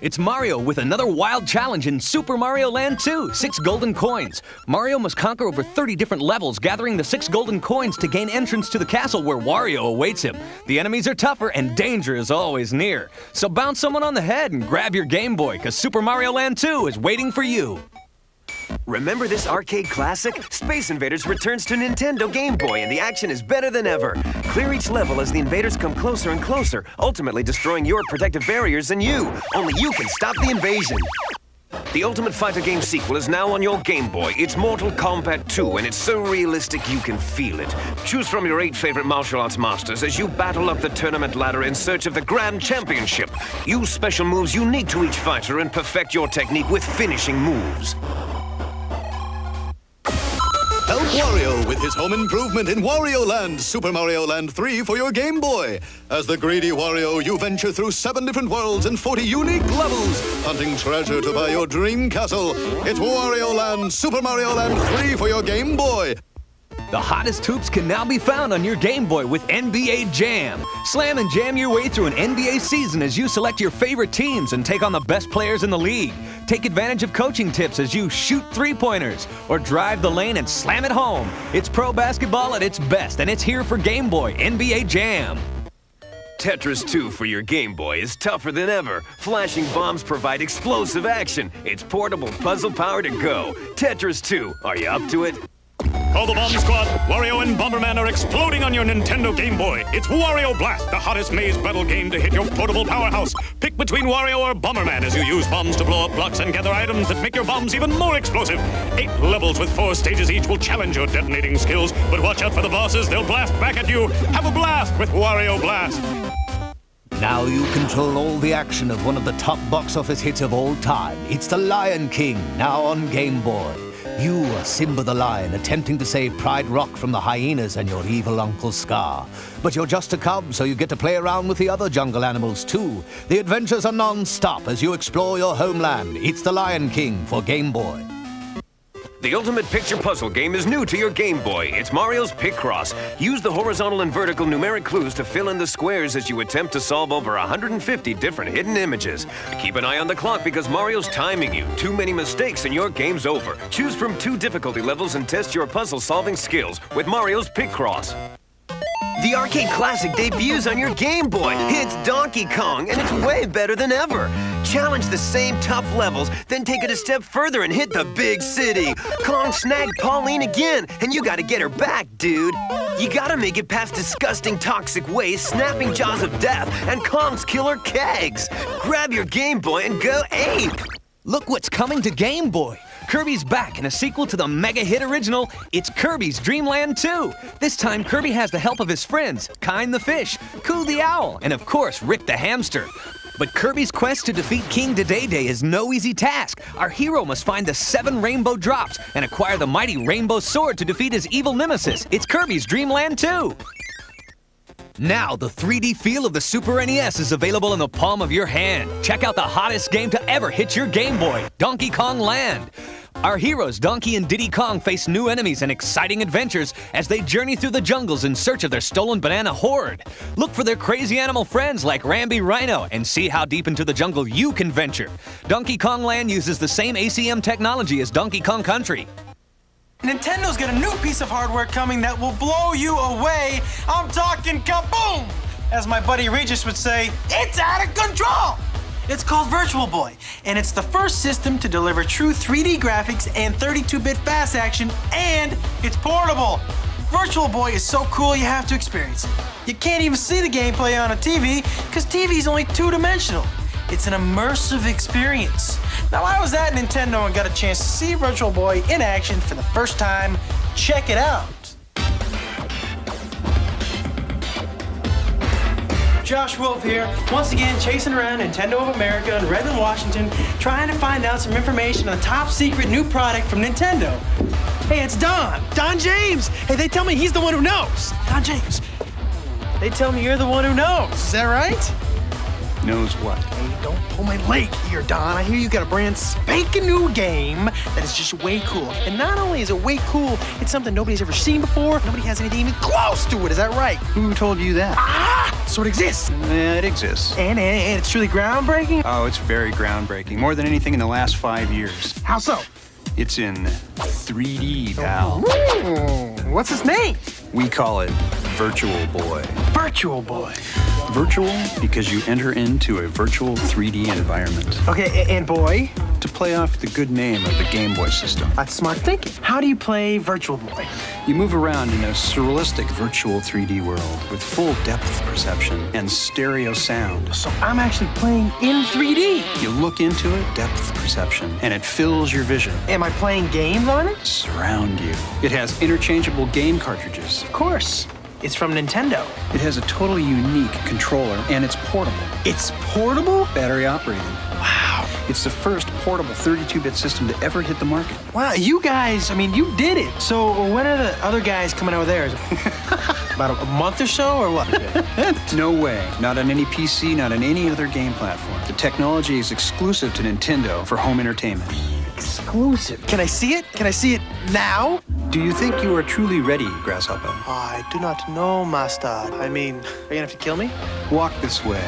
It's Mario with another wild challenge in Super Mario Land 2, 6 golden coins. Mario must conquer over 30 different levels, gathering the 6 golden coins to gain entrance to the castle where Wario awaits him. The enemies are tougher and danger is always near. So bounce someone on the head and grab your Game Boy, because Super Mario Land 2 is waiting for you. Remember this arcade classic? Space Invaders returns to Nintendo Game Boy, and the action is better than ever. Clear each level as the invaders come closer and closer, ultimately destroying your protective barriers and you. Only you can stop the invasion. The Ultimate Fighter game sequel is now on your Game Boy. It's Mortal Kombat 2, and it's so realistic you can feel it. Choose from your 8 favorite martial arts masters as you battle up the tournament ladder in search of the Grand Championship. Use special moves unique to each fighter and perfect your technique with finishing moves. Help Wario with his home improvement in Wario Land, Super Mario Land 3 for your Game Boy. As the greedy Wario, you venture through 7 different worlds and 40 unique levels, hunting treasure to buy your dream castle. It's Wario Land, Super Mario Land 3 for your Game Boy. The hottest hoops can now be found on your Game Boy with NBA Jam. Slam and jam your way through an NBA season as you select your favorite teams and take on the best players in the league. Take advantage of coaching tips as you shoot three-pointers or drive the lane and slam it home. It's pro basketball at its best, and it's here for Game Boy NBA Jam. Tetris 2 for your Game Boy is tougher than ever. Flashing bombs provide explosive action. It's portable puzzle power to go. Tetris 2, are you up to it? Call the Bomb Squad. Wario and Bomberman are exploding on your Nintendo Game Boy. It's Wario Blast, the hottest maze battle game to hit your portable powerhouse. Pick between Wario or Bomberman as you use bombs to blow up blocks and gather items that make your bombs even more explosive. 8 levels with 4 stages each will challenge your detonating skills, but watch out for the bosses. They'll blast back at you. Have a blast with Wario Blast. Now you control all the action of one of the top box office hits of all time. It's The Lion King, now on Game Boy. You are Simba the Lion, attempting to save Pride Rock from the hyenas and your evil Uncle Scar. But you're just a cub, so you get to play around with the other jungle animals too. The adventures are non-stop as you explore your homeland. It's The Lion King for Game Boy. The Ultimate Picture Puzzle game is new to your Game Boy. It's Mario's Picross. Use the horizontal and vertical numeric clues to fill in the squares as you attempt to solve over 150 different hidden images. Keep an eye on the clock because Mario's timing you. Too many mistakes and your game's over. Choose from 2 difficulty levels and test your puzzle-solving skills with Mario's Picross. The arcade classic debuts on your Game Boy. It's Donkey Kong, and it's way better than ever. Challenge the same tough levels, then take it a step further and hit the big city. Kong snagged Pauline again, and you gotta get her back, dude. You gotta make it past disgusting toxic waste, snapping jaws of death, and Kong's killer kegs. Grab your Game Boy and go ape. Look what's coming to Game Boy. Kirby's back in a sequel to the mega hit original, It's Kirby's Dream Land 2. This time, Kirby has the help of his friends, Kind the Fish, Coo the Owl, and of course, Rick the Hamster. But Kirby's quest to defeat King Dedede is no easy task. Our hero must find the 7 rainbow drops and acquire the mighty rainbow sword to defeat his evil nemesis. It's Kirby's Dream Land 2. Now, the 3D feel of the Super NES is available in the palm of your hand. Check out the hottest game to ever hit your Game Boy, Donkey Kong Land. Our heroes, Donkey and Diddy Kong, face new enemies and exciting adventures as they journey through the jungles in search of their stolen banana hoard. Look for their crazy animal friends like Rambi Rhino and see how deep into the jungle you can venture. Donkey Kong Land uses the same ACM technology as Donkey Kong Country. Nintendo's got a new piece of hardware coming that will blow you away. I'm talking kaboom! As my buddy Regis would say, it's out of control! It's called Virtual Boy, and it's the first system to deliver true 3D graphics and 32-bit fast action, and it's portable. Virtual Boy is so cool you have to experience it. You can't even see the gameplay on a TV, because TV's only 2-dimensional. It's an immersive experience. Now, I was at Nintendo and got a chance to see Virtual Boy in action for the first time. Check it out. Josh Wolf here, once again chasing around Nintendo of America in Redmond, Washington, trying to find out some information on the top secret new product from Nintendo. Hey, it's Don James. Hey, they tell me he's the one who knows. Don James. They tell me you're the one who knows. Is that right? Knows what? Hey, don't pull my leg here, Don. I hear you got a brand spanking new game that is just way cool. And not only is it way cool, it's something nobody's ever seen before. Nobody has anything even close to it. Is that right? Who told you that? So it exists. Yeah, it exists. And it's truly groundbreaking? Oh, it's very groundbreaking. More than anything in the last 5 years. How so? It's in 3D, pal. What's his name? We call it Virtual Boy. Virtual Boy. Virtual because you enter into a virtual 3D environment. Okay, and boy? To play off the good name of the Game Boy system. That's smart thinking. How do you play Virtual Boy? You move around in a surrealistic virtual 3D world with full depth perception and stereo sound. So I'm actually playing in 3D. You look into it, depth perception, and it fills your vision. Am I playing games on it? Surround you. It has interchangeable game cartridges. Of course. It's from Nintendo. It has a totally unique controller, and it's portable. It's portable? Battery operated. Wow. It's the first portable 32-bit system to ever hit the market. Wow, you guys, you did it. So when are the other guys coming out with theirs? About a month or so, or what? No way. Not on any PC, not on any other game platform. The technology is exclusive to Nintendo for home entertainment. Exclusive? Can I see it? Can I see it now? Do you think you are truly ready, Grasshopper? I do not know, Master. Are you gonna have to kill me? Walk this way.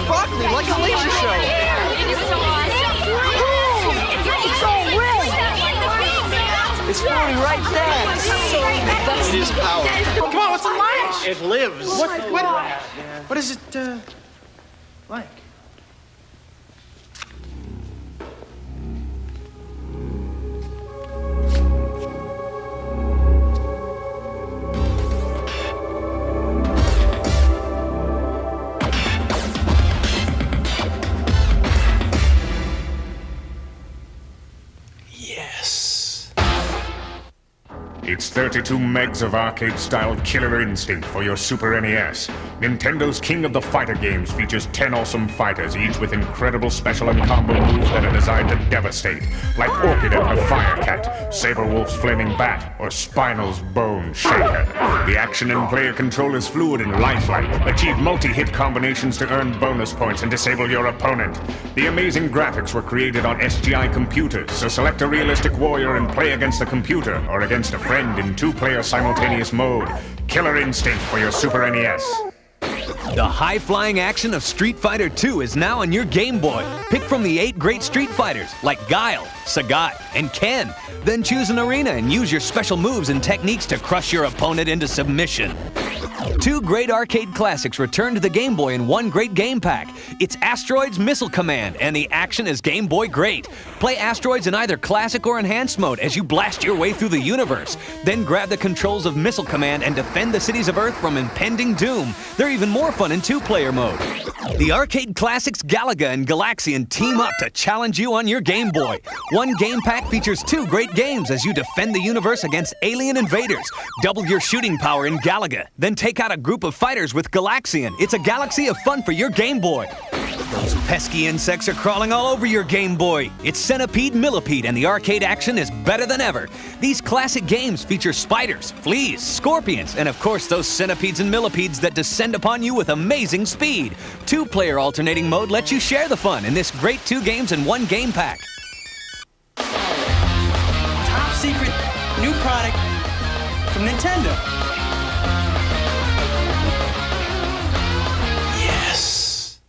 Sparkly like a laser show. It's floating right there. It is power. Come on, what's the lash? It lives. What is it like? It's 32 megs of arcade-style killer instinct for your Super NES. Nintendo's King of the Fighter games features 10 awesome fighters, each with incredible special and combo moves that are designed to devastate, like Orchid and her Fire Cat, Saberwolf's Flaming Bat, or Spinal's Bone Shaker. The action and player control is fluid and lifelike. Achieve multi-hit combinations to earn bonus points and disable your opponent. The amazing graphics were created on SGI computers, so select a realistic warrior and play against the computer or against a friend in two-player simultaneous mode. Killer instinct for your Super NES. The high-flying action of Street Fighter II is now on your Game Boy. Pick from the 8 great Street Fighters like Guile, Sagat, and Ken. Then choose an arena and use your special moves and techniques to crush your opponent into submission. 2 great arcade classics return to the Game Boy in one great game pack. It's Asteroids Missile Command, and the action is Game Boy great. Play Asteroids in either classic or enhanced mode as you blast your way through the universe. Then grab the controls of Missile Command and defend the cities of Earth from impending doom. They're even more fun in 2-player mode. The arcade classics Galaga and Galaxian team up to challenge you on your Game Boy. One game pack features 2 great games as you defend the universe against alien invaders. Double your shooting power in Galaga. Then take out a group of fighters with Galaxian. It's a galaxy of fun for your Game Boy. Those pesky insects are crawling all over your Game Boy. It's Centipede Millipede, and the arcade action is better than ever. These classic games feature spiders, fleas, scorpions, and of course those centipedes and millipedes that descend upon you with amazing speed. 2-player alternating mode lets you share the fun in this great 2 games in 1 game pack. Top secret new product from Nintendo. Yes.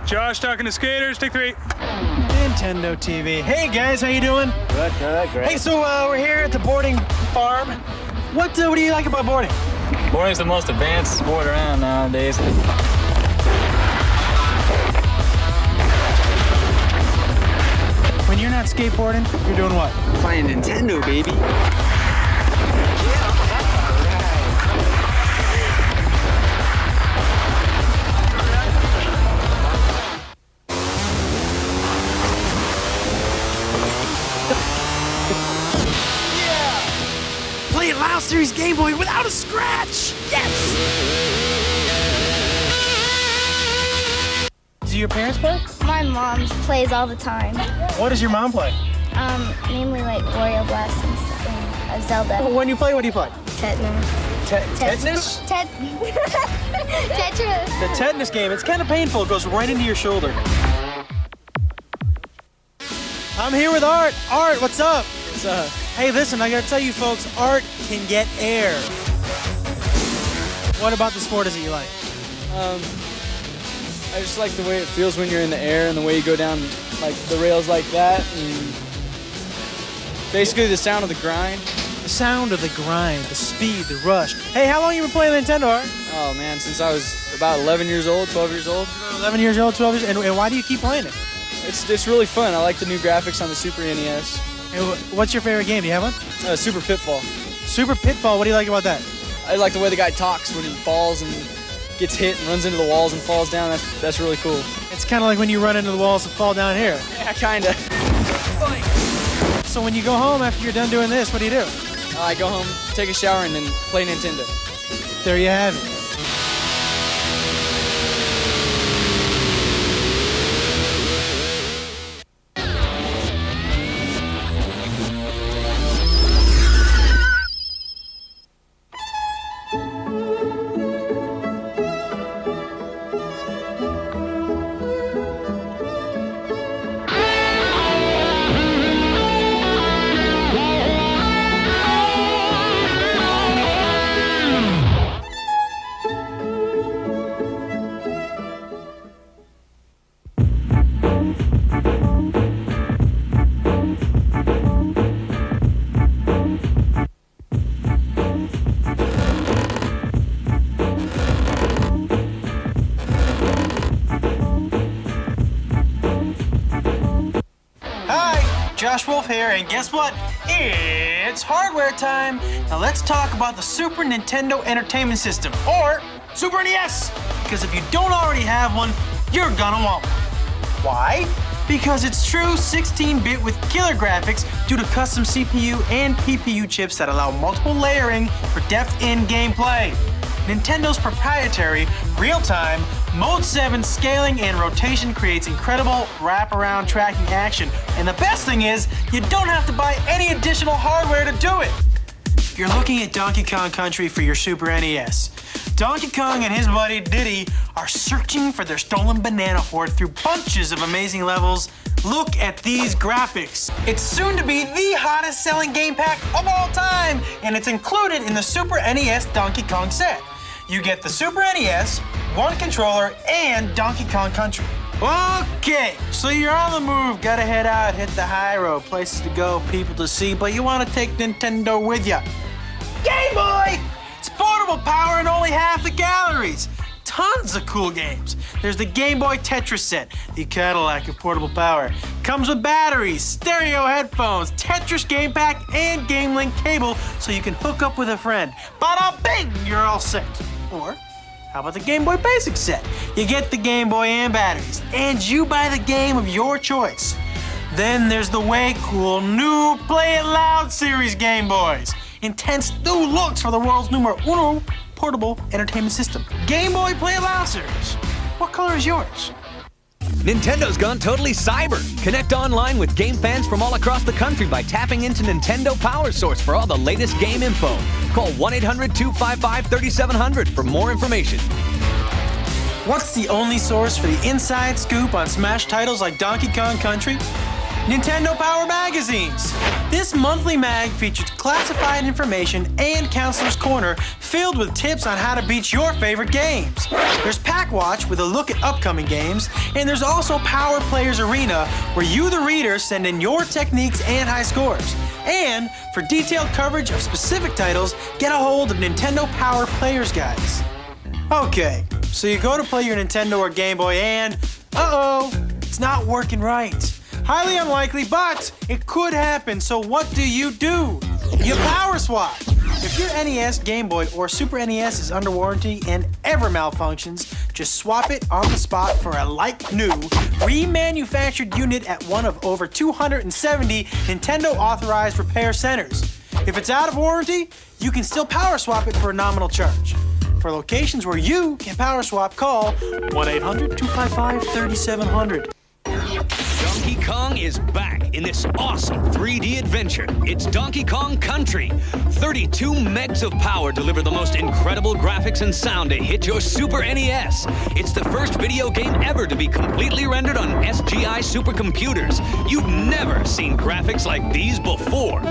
Josh talking to skaters, take 3. Nintendo TV. Hey guys, how you doing? Good, great. Hey, so we're here at the boarding farm. What do you like about boarding? Boarding's the most advanced sport around nowadays. When you're not skateboarding, you're doing what? Playing Nintendo, baby. Play a Loud Series Game Boy without a scratch! Yes! Do your parents play? My mom plays all the time. What does your mom play? Mainly like Wario Blast and stuff, and Zelda. When you play, what do you play? Tetris. Tetris? Tetris. The tetanus game, it's kind of painful. It goes right into your shoulder. I'm here with Art. Art, what's up? What's up? Hey, listen, I gotta tell you folks, Art can get air. What about the sport is it you like? I just like the way it feels when you're in the air and the way you go down like the rails like that. And basically the sound of the grind. The sound of the grind, the speed, the rush. Hey, how long you been playing Nintendo, Art? Oh man, since I was about 11 years old, 12 years old. 11 years old, 12 years, and why do you keep playing it? It's really fun. I like the new graphics on the Super NES. And what's your favorite game? Do you have one? Super Pitfall. Super Pitfall, what do you like about that? I like the way the guy talks when he falls and gets hit and runs into the walls and falls down. That's really cool. It's kind of like when you run into the walls and fall down here. Yeah, kinda. So when you go home after you're done doing this, what do you do? I go home, take a shower, and then play Nintendo. There you have it. Josh Wolf here, and guess what? It's hardware time. Now let's talk about the Super Nintendo Entertainment System, or Super NES. Because if you don't already have one, you're gonna want one. Why? Because it's true 16-bit with killer graphics due to custom CPU and PPU chips that allow multiple layering for depth in gameplay. Nintendo's proprietary, real-time, Mode 7 scaling and rotation creates incredible wraparound tracking action. And the best thing is, you don't have to buy any additional hardware to do it. You're looking at Donkey Kong Country for your Super NES. Donkey Kong and his buddy Diddy are searching for their stolen banana hoard through bunches of amazing levels. Look at these graphics. It's soon to be the hottest selling game pack of all time, and it's included in the Super NES Donkey Kong set. You get the Super NES, one controller, and Donkey Kong Country. Okay, so you're on the move, gotta head out, hit the high road, places to go, people to see, but you wanna take Nintendo with you. Game Boy! It's portable power and only half the calories. Tons of cool games. There's the Game Boy Tetris set, the Cadillac of portable power. Comes with batteries, stereo headphones, Tetris game pack, and Game Link cable so you can hook up with a friend. Bada bing, you're all set. Or, how about the Game Boy Basic set? You get the Game Boy and batteries, and you buy the game of your choice. Then there's the way cool new Play It Loud series Game Boys. Intense new looks for the world's numero uno portable entertainment system. Game Boy Play It Loud series. What color is yours? Nintendo's gone totally cyber. Connect online with game fans from all across the country by tapping into Nintendo Power Source for all the latest game info. Call 1-800-255-3700 for more information. What's the only source for the inside scoop on smash titles like Donkey Kong Country? Nintendo Power Magazines. This monthly mag features classified information and Counselor's Corner filled with tips on how to beat your favorite games. There's Pack Watch with a look at upcoming games, and there's also Power Players Arena where you, the reader, send in your techniques and high scores. And for detailed coverage of specific titles, get a hold of Nintendo Power Players Guides. Okay, so you go to play your Nintendo or Game Boy and, uh-oh, it's not working right. Highly unlikely, but it could happen, so what do? You power swap. If your NES, Game Boy, or Super NES is under warranty and ever malfunctions, just swap it on the spot for a like-new, remanufactured unit at one of over 270 Nintendo-authorized repair centers. If it's out of warranty, you can still power swap it for a nominal charge. For locations where you can power swap, call 1-800-255-3700. Donkey Kong is back in this awesome 3D adventure. It's Donkey Kong Country. 32 megs of power deliver the most incredible graphics and sound to hit your Super NES. It's the first video game ever to be completely rendered on SGI supercomputers. You've never seen graphics like these before.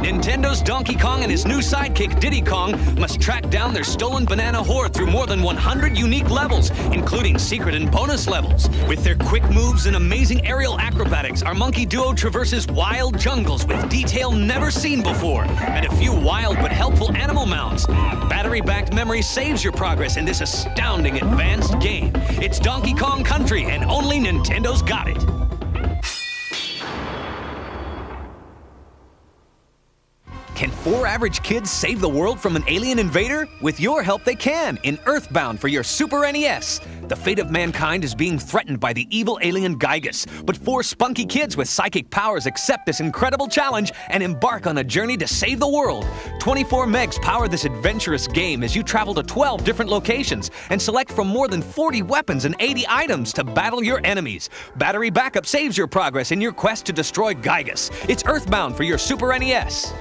Nintendo's Donkey Kong and his new sidekick Diddy Kong must track down their stolen banana horde through more than 100 unique levels, including secret and bonus levels. With their quick moves and amazing aerial acrobatics, our monkey duo traverses wild jungles with detail never seen before, and a few wild but helpful animal mounts. Battery-backed memory saves your progress in this astounding advanced game. It's Donkey Kong Country, and only Nintendo's got it. Can 4 average kids save the world from an alien invader? With your help, they can in Earthbound for your Super NES. The fate of mankind is being threatened by the evil alien Gygus, but 4 spunky kids with psychic powers accept this incredible challenge and embark on a journey to save the world. 24 megs power this adventurous game as you travel to 12 different locations and select from more than 40 weapons and 80 items to battle your enemies. Battery backup saves your progress in your quest to destroy Gygus. It's Earthbound for your Super NES.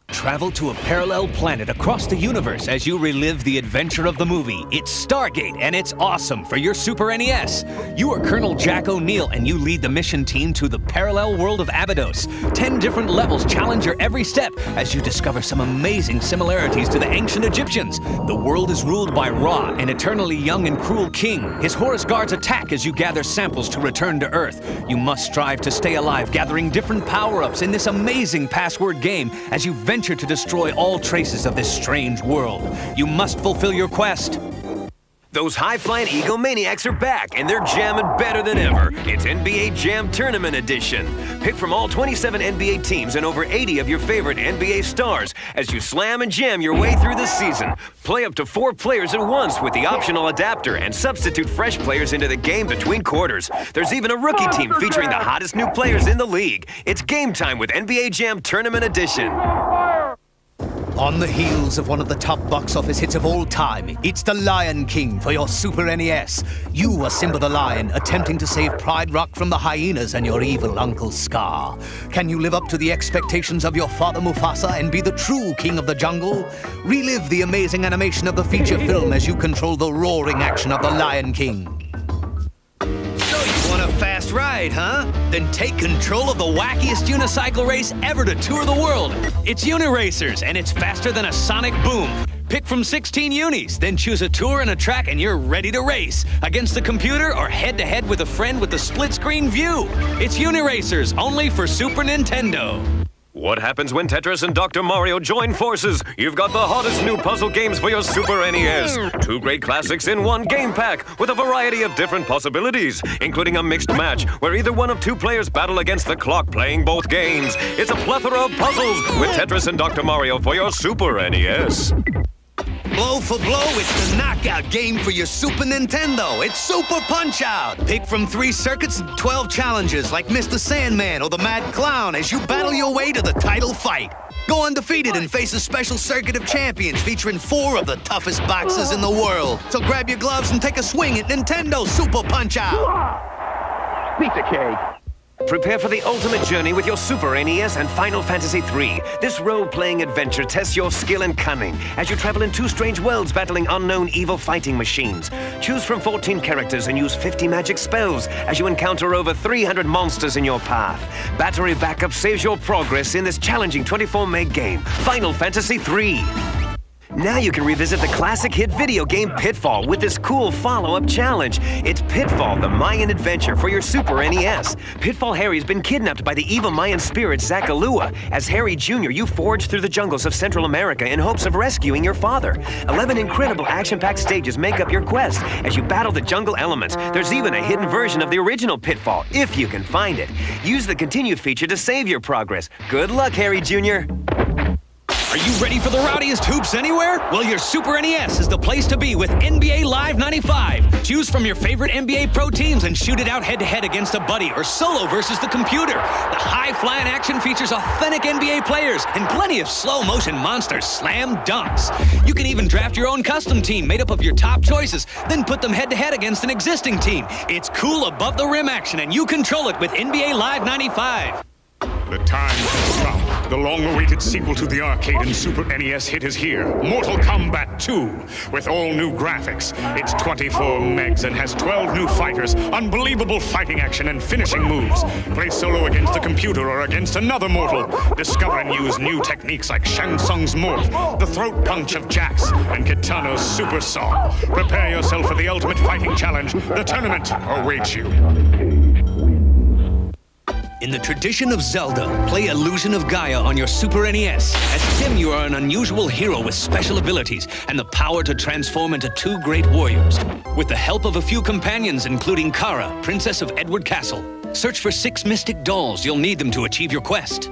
Travel to a parallel planet across the universe as you relive the adventure of the movie. It's Stargate, and it's awesome for your Super NES. You are Colonel Jack O'Neill, and you lead the mission team to the parallel world of Abydos. 10 different levels challenge your every step as you discover some amazing similarities to the ancient Egyptians. The world is ruled by Ra, an eternally young and cruel king. His Horus guards attack as you gather samples to return to Earth. You must strive to stay alive, gathering different power-ups in this amazing password game as you venture to destroy all traces of this strange world. You must fulfill your quest. Those high-flying egomaniacs are back, and they're jamming better than ever. It's NBA Jam Tournament Edition. Pick from all 27 NBA teams and over 80 of your favorite NBA stars as you slam and jam your way through the season. Play up to 4 players at once with the optional adapter and substitute fresh players into the game between quarters. There's even a rookie team featuring the hottest new players in the league. It's game time with NBA Jam Tournament Edition. On the heels of one of the top box office hits of all time, it's The Lion King for your Super NES. You are Simba the Lion, attempting to save Pride Rock from the hyenas and your evil Uncle Scar. Can you live up to the expectations of your father Mufasa and be the true king of the jungle? Relive the amazing animation of the feature film as you control the roaring action of The Lion King. Want a fast ride, huh? Then take control of the wackiest unicycle race ever to tour the world. It's Uniracers, and it's faster than a sonic boom. Pick from 16 unis, then choose a tour and a track, and you're ready to race. Against the computer or head-to-head with a friend with the split-screen view. It's Uniracers, only for Super Nintendo. What happens when Tetris and Dr. Mario join forces? You've got the hottest new puzzle games for your Super NES. 2 great classics in one game pack with a variety of different possibilities, including a mixed match where either one of 2 players battle against the clock playing both games. It's a plethora of puzzles with Tetris and Dr. Mario for your Super NES. Blow for blow, it's the knockout game for your Super Nintendo. It's Super Punch-Out! Pick from 3 circuits and 12 challenges like Mr. Sandman or the Mad Clown as you battle your way to the title fight. Go undefeated and face a special circuit of champions featuring 4 of the toughest boxers in the world. So grab your gloves and take a swing at Nintendo Super Punch-Out! Pizza cake. Prepare for the ultimate journey with your Super NES and Final Fantasy III. This role-playing adventure tests your skill and cunning as you travel in two strange worlds battling unknown evil fighting machines. Choose from 14 characters and use 50 magic spells as you encounter over 300 monsters in your path. Battery backup saves your progress in this challenging 24-meg game, Final Fantasy III. Now you can revisit the classic hit video game Pitfall with this cool follow-up challenge. It's Pitfall, the Mayan adventure for your Super NES. Pitfall Harry's been kidnapped by the evil Mayan spirit Zacalua. As Harry Jr., you forge through the jungles of Central America in hopes of rescuing your father. 11 incredible action-packed stages make up your quest as you battle the jungle elements. There's even a hidden version of the original Pitfall, if you can find it. Use the Continue feature to save your progress. Good luck, Harry Jr. Are you ready for the rowdiest hoops anywhere? Well, your Super NES is the place to be with NBA Live 95. Choose from your favorite NBA Pro teams and shoot it out head-to-head against a buddy or solo versus the computer. The high-flying action features authentic NBA players and plenty of slow-motion monster slam dunks. You can even draft your own custom team made up of your top choices, then put them head-to-head against an existing team. It's cool above-the-rim action, and you control it with NBA Live 95. The time has come. The long-awaited sequel to the arcade and Super NES hit is here. Mortal Kombat 2. With all new graphics. It's 24 megs and has 12 new fighters, unbelievable fighting action and finishing moves. Play solo against the computer or against another mortal. Discover and use new techniques like Shang Tsung's morph, the throat punch of Jax, and Kitano's super saw. Prepare yourself for the ultimate fighting challenge. The tournament awaits you. In the tradition of Zelda, play Illusion of Gaia on your Super NES. As Tim, you are an unusual hero with special abilities and the power to transform into two great warriors. With the help of a few companions, including Kara, Princess of Edward Castle. Search for 6 mystic dolls. You'll need them to achieve your quest.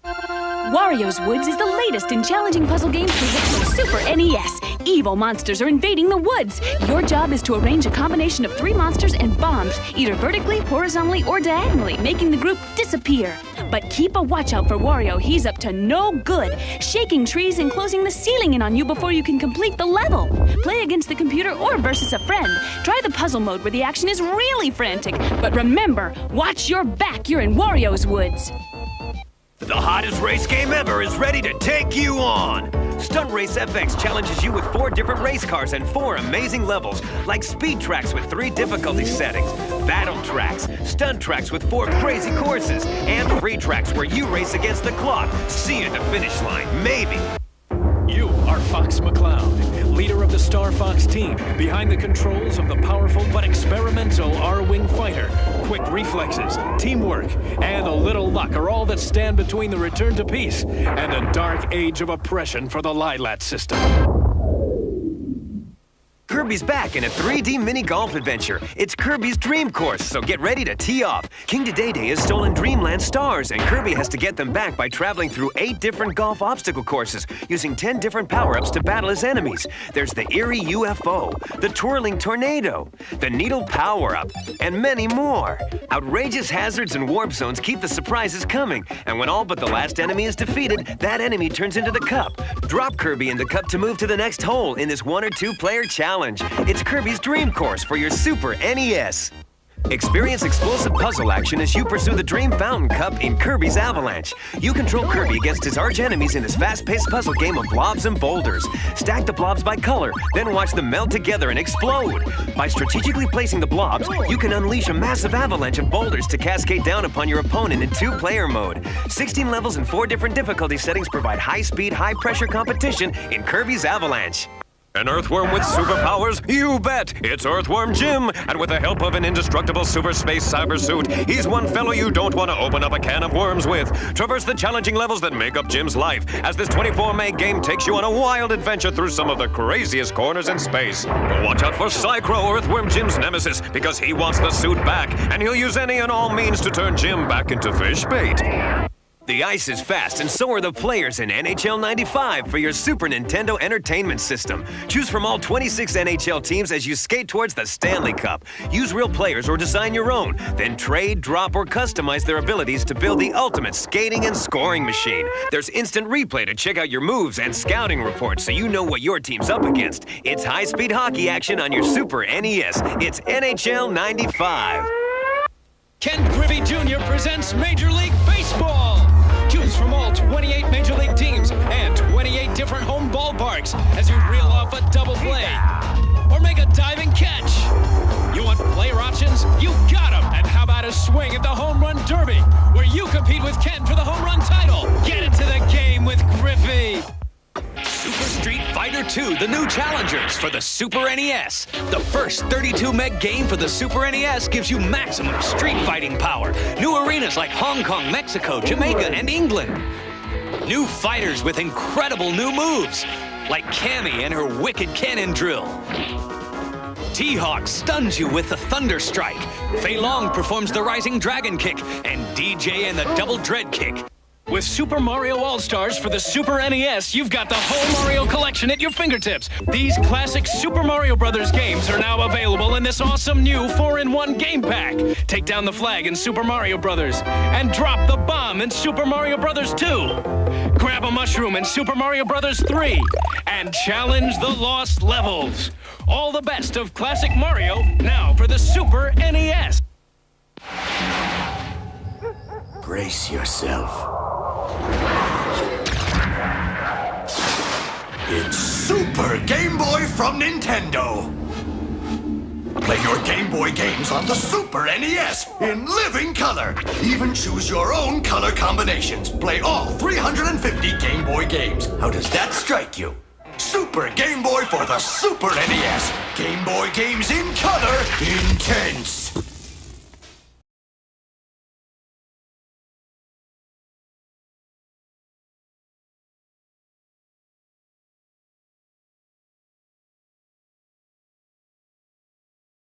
Wario's Woods is the latest in challenging puzzle games for your Super NES. Evil monsters are invading the woods. Your job is to arrange a combination of 3 monsters and bombs, either vertically, horizontally, or diagonally, making the group disappear. But keep a watch out for Wario. He's up to no good, shaking trees and closing the ceiling in on you before you can complete the level. Play against the computer or versus a friend. Try the puzzle mode where the action is really frantic. But remember, watch your back. You're in Wario's Woods. The hottest race game ever is ready to take you on! Stunt Race FX challenges you with 4 different race cars and 4 amazing levels, like speed tracks with 3 difficulty settings, battle tracks, stunt tracks with 4 crazy courses, and free tracks where you race against the clock. See you at the finish line, maybe. You are Fox McCloud, leader of the Star Fox team, behind the controls of the powerful but experimental R-Wing fighter. Quick reflexes, teamwork, and a little luck are all that stand between the return to peace and a dark age of oppression for the Lilat system. Kirby's back in a 3D mini-golf adventure. It's Kirby's Dream Course, so get ready to tee off. King Dedede has stolen Dreamland stars, and Kirby has to get them back by traveling through 8 different golf obstacle courses, using 10 different power-ups to battle his enemies. There's the Eerie UFO, the Twirling Tornado, the Needle Power-Up, and many more. Outrageous hazards and warp zones keep the surprises coming, and when all but the last enemy is defeated, that enemy turns into the cup. Drop Kirby in the cup to move to the next hole in this 1 or 2 player challenge. It's Kirby's Dream Course for your Super NES. Experience explosive puzzle action as you pursue the Dream Fountain Cup in Kirby's Avalanche. You control Kirby against his arch-enemies in this fast-paced puzzle game of blobs and boulders. Stack the blobs by color, then watch them melt together and explode. By strategically placing the blobs, you can unleash a massive avalanche of boulders to cascade down upon your opponent in 2-player mode. 16 levels and 4 different difficulty settings provide high-speed, high-pressure competition in Kirby's Avalanche. An earthworm with superpowers? You bet! It's Earthworm Jim, and with the help of an indestructible super space cyber suit, he's one fellow you don't want to open up a can of worms with. Traverse the challenging levels that make up Jim's life, as this 24-meg game takes you on a wild adventure through some of the craziest corners in space. But watch out for Psychro, Earthworm Jim's nemesis, because he wants the suit back, and he'll use any and all means to turn Jim back into fish bait. The ice is fast, and so are the players in NHL 95 for your Super Nintendo Entertainment System. Choose from all 26 NHL teams as you skate towards the Stanley Cup. Use real players or design your own. Then trade, drop, or customize their abilities to build the ultimate skating and scoring machine. There's instant replay to check out your moves and scouting reports so you know what your team's up against. It's high-speed hockey action on your Super NES. It's NHL 95. Ken Griffey Jr. presents Major League Baseball. Choose from all 28 Major League teams and 28 different home ballparks as you reel off a double play or make a diving catch. You want player options? You got them. And how about a swing at the Home Run Derby, where you compete with Ken for the home run title? Get into the game with Griffey. Super Street Fighter 2, the new challengers for the Super NES. The first 32 meg game for the Super NES gives you maximum street fighting power. New arenas like Hong Kong, Mexico, Jamaica, and England. New fighters with incredible new moves, like Cammy and her wicked cannon drill. T-Hawk stuns you with the Thunder Strike. Fei Long performs the Rising Dragon Kick, and DJ and the Double Dread Kick. With Super Mario All-Stars for the Super NES, you've got the whole Mario collection at your fingertips. These classic Super Mario Brothers games are now available in this awesome new 4-in-1 game pack. Take down the flag in Super Mario Brothers and drop the bomb in Super Mario Brothers 2. Grab a mushroom in Super Mario Brothers 3 and challenge the lost levels. All the best of classic Mario now for the Super NES. Brace yourself. It's Super Game Boy from Nintendo. Play your Game Boy games on the Super NES in living color. Even choose your own color combinations. Play all 350 Game Boy games. How does that strike you? Super Game Boy for the Super NES. Game Boy games in color, intense.